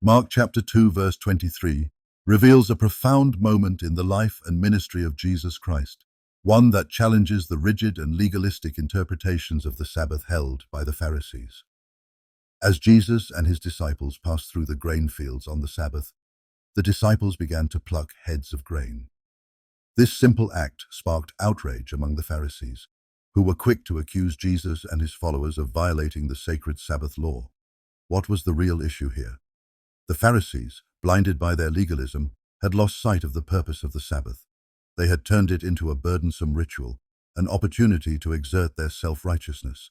Mark chapter 2 verse 23 reveals a profound moment in the life and ministry of Jesus Christ, one that challenges the rigid and legalistic interpretations of the Sabbath held by the Pharisees. As Jesus and his disciples passed through the grain fields on the Sabbath, the disciples began to pluck heads of grain. This simple act sparked outrage among the Pharisees, who were quick to accuse Jesus and his followers of violating the sacred Sabbath law. What was the real issue here? The Pharisees, blinded by their legalism, had lost sight of the purpose of the Sabbath. They had turned it into a burdensome ritual, an opportunity to exert their self-righteousness.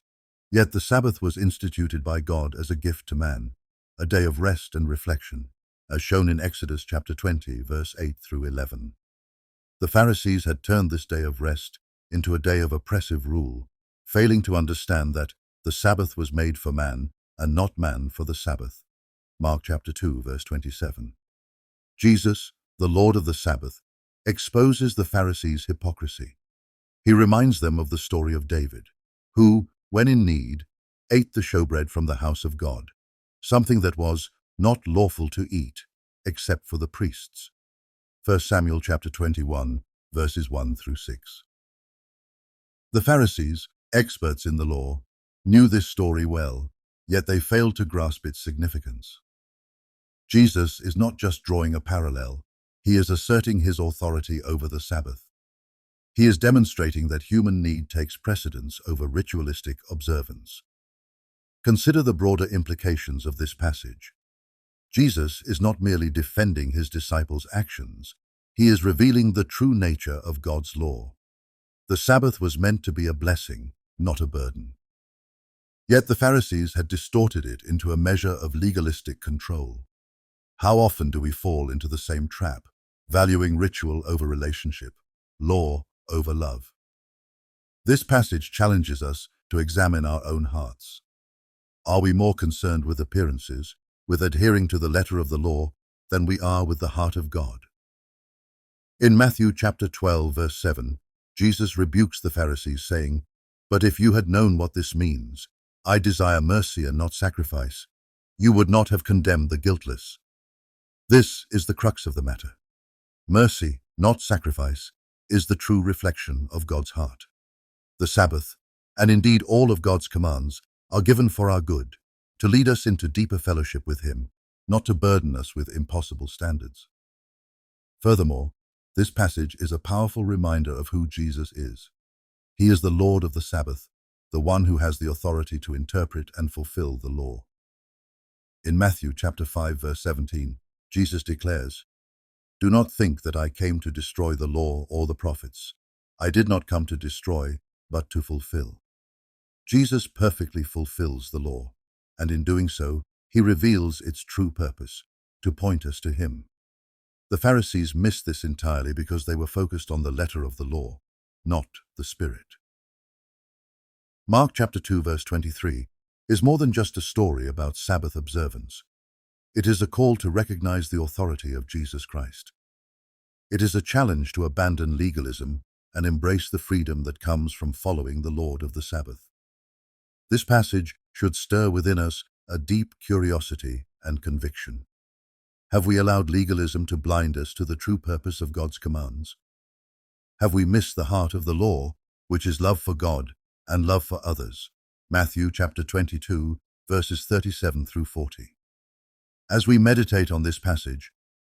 Yet the Sabbath was instituted by God as a gift to man, a day of rest and reflection, as shown in Exodus chapter 20, verse 8 through 11. The Pharisees had turned this day of rest into a day of oppressive rule, failing to understand that the Sabbath was made for man and not man for the Sabbath. Mark chapter 2, verse 27. Jesus, the Lord of the Sabbath, exposes the Pharisees' hypocrisy. He reminds them of the story of David, who, when in need, ate the showbread from the house of God, something that was not lawful to eat, except for the priests. 1 Samuel chapter 21, verses 1 through 6. The Pharisees, experts in the law, knew this story well, yet they failed to grasp its significance. Jesus is not just drawing a parallel, he is asserting his authority over the Sabbath. He is demonstrating that human need takes precedence over ritualistic observance. Consider the broader implications of this passage. Jesus is not merely defending his disciples' actions, he is revealing the true nature of God's law. The Sabbath was meant to be a blessing, not a burden. Yet the Pharisees had distorted it into a measure of legalistic control. How often do we fall into the same trap, valuing ritual over relationship, law over love? This passage challenges us to examine our own hearts. Are we more concerned with appearances, with adhering to the letter of the law, than we are with the heart of God? In Matthew chapter 12, verse 7, Jesus rebukes the Pharisees, saying, "But if you had known what this means, I desire mercy and not sacrifice, you would not have condemned the guiltless." This is the crux of the matter. Mercy, not sacrifice, is the true reflection of God's heart. The Sabbath, and indeed all of God's commands, are given for our good, to lead us into deeper fellowship with Him, not to burden us with impossible standards. Furthermore, this passage is a powerful reminder of who Jesus is. He is the Lord of the Sabbath, the one who has the authority to interpret and fulfill the law. In Matthew chapter 5, verse 17, Jesus declares, "Do not think that I came to destroy the law or the prophets. I did not come to destroy, but to fulfill." Jesus perfectly fulfills the law, and in doing so, he reveals its true purpose, to point us to him. The Pharisees missed this entirely because they were focused on the letter of the law, not the spirit. Mark chapter 2, verse 23 is more than just a story about Sabbath observance. It is a call to recognize the authority of Jesus Christ. It is a challenge to abandon legalism and embrace the freedom that comes from following the Lord of the Sabbath. This passage should stir within us a deep curiosity and conviction. Have we allowed legalism to blind us to the true purpose of God's commands? Have we missed the heart of the law, which is love for God and love for others? Matthew chapter 22, verses 37 through 40. As we meditate on this passage,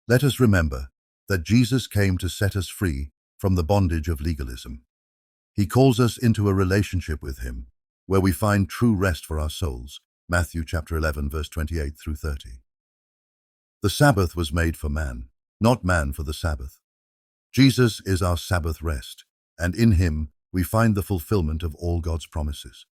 let us remember that Jesus came to set us free from the bondage of legalism. He calls us into a relationship with him, where we find true rest for our souls. Matthew chapter 11, verse 28 through 30. The Sabbath was made for man, not man for the Sabbath. Jesus is our Sabbath rest, and in him we find the fulfillment of all God's promises.